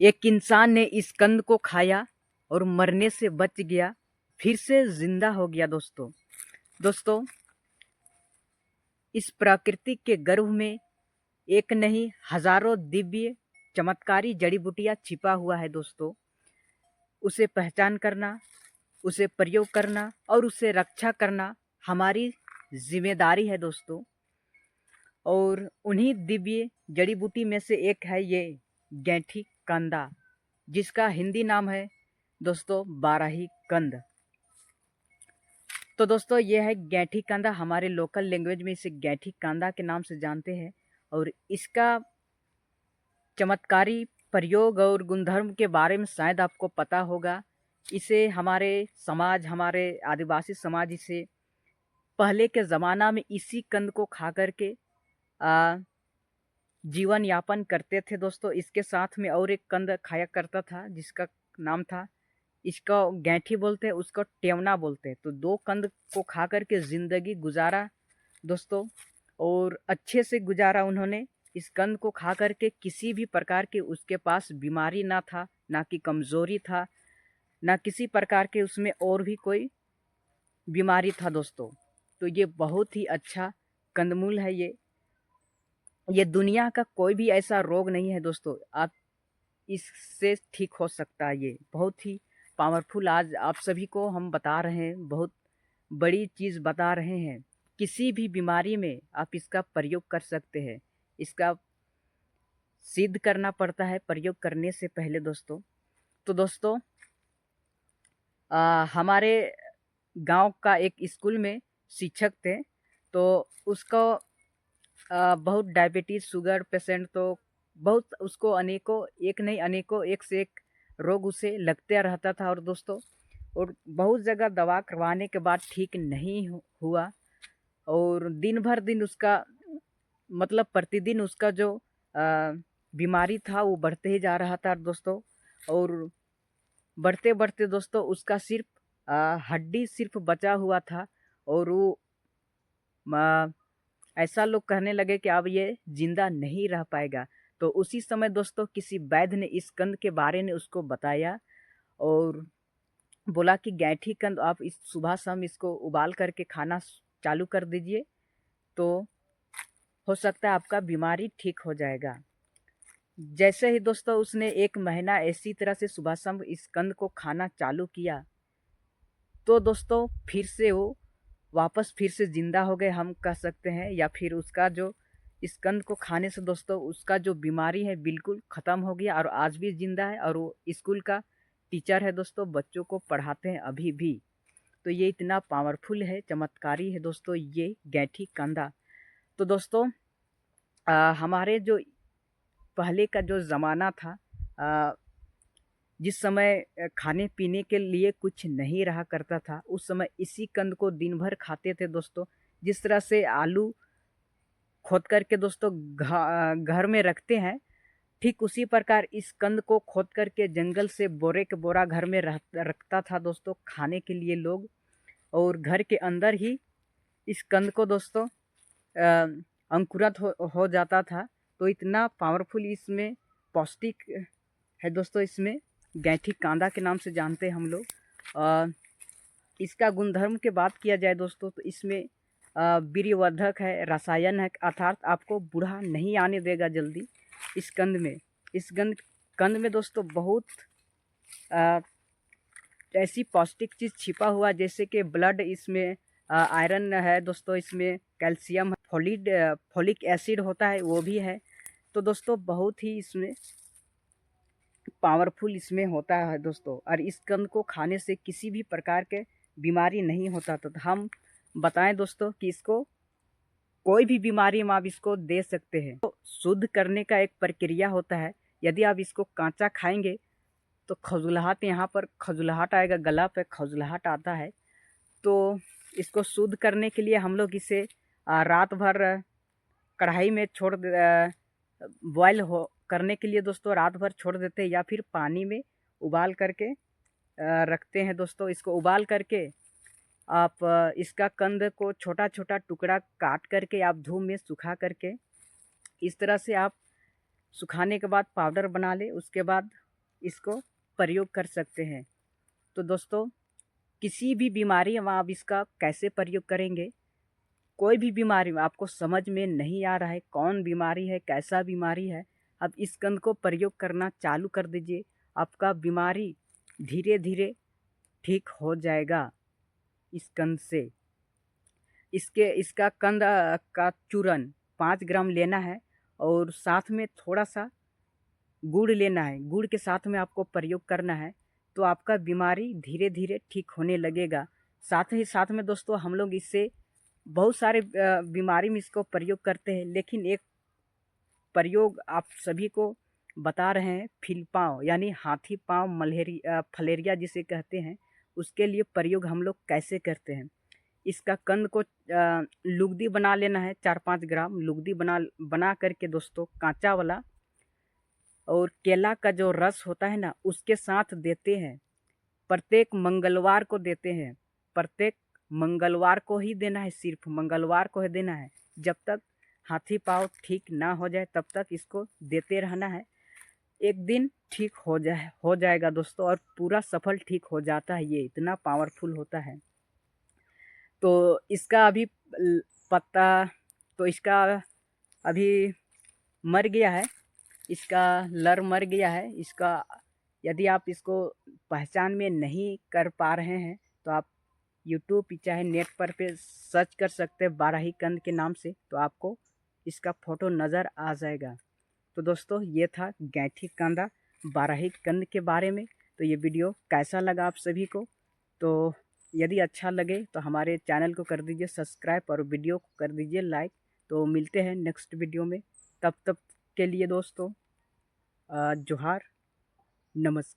एक इंसान ने इस कंद को खाया और मरने से बच गया, फिर से जिंदा हो गया। दोस्तों, इस प्रकृति के गर्भ में एक नहीं हजारों दिव्य चमत्कारी जड़ी बूटियां छिपा हुआ है। दोस्तों, उसे पहचान करना, उसे प्रयोग करना और उसे रक्षा करना हमारी जिम्मेदारी है। दोस्तों, और उन्हीं दिव्य जड़ी बूटी में से एक है ये गैठी कांदा, जिसका हिंदी नाम है दोस्तों बाराही कंद। तो दोस्तों, ये है गैठी कांदा। हमारे लोकल लैंग्वेज में इसे गैठी कांदा के नाम से जानते हैं। और इसका चमत्कारी प्रयोग और गुणधर्म के बारे में शायद आपको पता होगा। इसे हमारे समाज, हमारे आदिवासी समाज इसे पहले के ज़माना में इसी कंद को खा करके जीवन यापन करते थे। दोस्तों, इसके साथ में और एक कंद खाया करता था जिसका नाम था, इसको गैठी बोलते हैं, उसको टेवना बोलते हैं। तो दो कंद को खा करके ज़िंदगी गुजारा दोस्तों, और अच्छे से गुजारा उन्होंने। इस कंद को खा करके किसी भी प्रकार के उसके पास बीमारी ना था, ना कि कमज़ोरी था, ना किसी प्रकार के उसमें और भी कोई बीमारी था। दोस्तों, तो ये बहुत ही अच्छा कंदमूल है। ये दुनिया का कोई भी ऐसा रोग नहीं है दोस्तों, आप इससे ठीक हो सकता है। ये बहुत ही पावरफुल आज आप सभी को हम बता रहे हैं, बहुत बड़ी चीज़ बता रहे हैं। किसी भी बीमारी में आप इसका प्रयोग कर सकते हैं। इसका सिद्ध करना पड़ता है प्रयोग करने से पहले। दोस्तों, तो दोस्तों, हमारे गांव का एक स्कूल में शिक्षक थे। तो उसको बहुत डायबिटीज़, शुगर पेशेंट, तो बहुत उसको अनेकों, एक नहीं अनेकों, एक से एक रोग उसे लगते रहता था। और दोस्तों, और बहुत जगह दवा करवाने के बाद ठीक नहीं हुआ। और दिन भर दिन उसका मतलब प्रतिदिन उसका जो बीमारी था वो बढ़ते ही जा रहा था। दोस्तों, और बढ़ते बढ़ते दोस्तों उसका सिर्फ हड्डी सिर्फ बचा हुआ था। और वो ऐसा लोग कहने लगे कि अब ये जिंदा नहीं रह पाएगा। तो उसी समय दोस्तों किसी वैद्य ने इस कंद के बारे में उसको बताया और बोला कि गैठी कंद आप इस सुबह शाम इसको उबाल करके खाना चालू कर दीजिए, तो हो सकता है आपका बीमारी ठीक हो जाएगा। जैसे ही दोस्तों उसने 1 महीना ऐसी तरह से सुबह शाम इस कंद को खाना चालू किया, तो दोस्तों फिर से वो वापस फिर से ज़िंदा हो गए, हम कह सकते हैं। या फिर उसका जो इस कंद को खाने से दोस्तों उसका जो बीमारी है बिल्कुल ख़त्म हो गया, और आज भी ज़िंदा है, और वो स्कूल का टीचर है दोस्तों, बच्चों को पढ़ाते हैं अभी भी। तो ये इतना पावरफुल है, चमत्कारी है दोस्तों ये गैठी कांदा। तो दोस्तों, हमारे जो पहले का जो ज़माना था, जिस समय खाने पीने के लिए कुछ नहीं रहा करता था, उस समय इसी कंद को दिन भर खाते थे दोस्तों। जिस तरह से आलू खोद करके दोस्तों घर में रखते हैं, ठीक उसी प्रकार इस कंद को खोद करके जंगल से बोरे के बोरा घर में रखता था दोस्तों खाने के लिए लोग। और घर के अंदर ही इस कंद को दोस्तों अंकुरित हो जाता था। तो इतना पावरफुल इसमें पौष्टिक है दोस्तों, इसमें गैठी कांदा के नाम से जानते हैं हम लोग। इसका गुणधर्म के बात किया जाए दोस्तों, तो इसमें वीर्यवर्धक है, रसायन है, अर्थात आपको बूढ़ा नहीं आने देगा जल्दी। इस कंद में, इस कंद में दोस्तों बहुत ऐसी पौष्टिक चीज़ छिपा हुआ, जैसे कि ब्लड, इसमें आयरन है दोस्तों, इसमें कैल्शियम, फोलिक एसिड होता है वो भी है। तो दोस्तों बहुत ही इसमें पावरफुल इसमें होता है दोस्तों। और इस कंद को खाने से किसी भी प्रकार के बीमारी नहीं होता। तो हम बताएं दोस्तों कि इसको कोई भी बीमारी में आप इसको दे सकते हैं। तो शुद्ध करने का एक प्रक्रिया होता है। यदि आप इसको कांचा खाएंगे तो खजुलाहट, यहाँ पर खजुलाहट आएगा, गला पे खजुलाहट आता है। तो इसको शुद्ध करने के लिए हम लोग इसे रात भर कढ़ाई में बॉयल हो करने के लिए दोस्तों रात भर छोड़ देते हैं, या फिर पानी में उबाल करके रखते हैं दोस्तों। इसको उबाल करके आप इसका कंद को छोटा छोटा टुकड़ा काट करके आप धूप में सुखा करके, इस तरह से आप सुखाने के बाद पाउडर बना ले। उसके बाद इसको प्रयोग कर सकते हैं। तो दोस्तों, किसी भी बीमारी में आप इसका कैसे प्रयोग करेंगे, कोई भी बीमारी में आपको समझ में नहीं आ रहा है कौन बीमारी है, कैसा बीमारी है, अब इस कंद को प्रयोग करना चालू कर दीजिए। आपका बीमारी धीरे धीरे ठीक हो जाएगा इस कंद से। इसका कंद का चूरन 5 ग्राम लेना है और साथ में थोड़ा सा गुड़ लेना है। गुड़ के साथ में आपको प्रयोग करना है, तो आपका बीमारी धीरे धीरे ठीक होने लगेगा। साथ ही साथ में दोस्तों, हम लोग इससे बहुत सारे बीमारी में इसको प्रयोग करते हैं, लेकिन एक प्रयोग आप सभी को बता रहे हैं, फिलपाँव यानी हाथी पाँव फलेरिया जिसे कहते हैं, उसके लिए प्रयोग हम लोग कैसे करते हैं। इसका कंद को लुगदी बना लेना है, 4-5 ग्राम लुगदी बना करके दोस्तों, कांचा वाला, और केला का जो रस होता है ना, उसके साथ देते हैं। प्रत्येक मंगलवार को देते हैं, प्रत्येक मंगलवार को ही देना है, सिर्फ मंगलवार को ही देना है। जब तक हाथी पाँव ठीक ना हो जाए तब तक इसको देते रहना है। एक दिन ठीक हो जाएगा दोस्तों, और पूरा सफल ठीक हो जाता है। ये इतना पावरफुल होता है। तो इसका अभी पत्ता तो इसका अभी मर गया है, इसका लर मर गया है। इसका यदि आप इसको पहचान में नहीं कर पा रहे हैं तो आप यूट्यूब चाहे नेट पर पे सर्च कर सकते हैं बाराही कंद के नाम से, तो आपको इसका फ़ोटो नज़र आ जाएगा। तो दोस्तों, ये था गैंठी कांदा बाराही कंद के बारे में। तो ये वीडियो कैसा लगा आप सभी को? तो यदि अच्छा लगे तो हमारे चैनल को कर दीजिए सब्सक्राइब और वीडियो को कर दीजिए लाइक। तो मिलते हैं नेक्स्ट वीडियो में, तब तक के लिए दोस्तों जोहार, नमस्कार।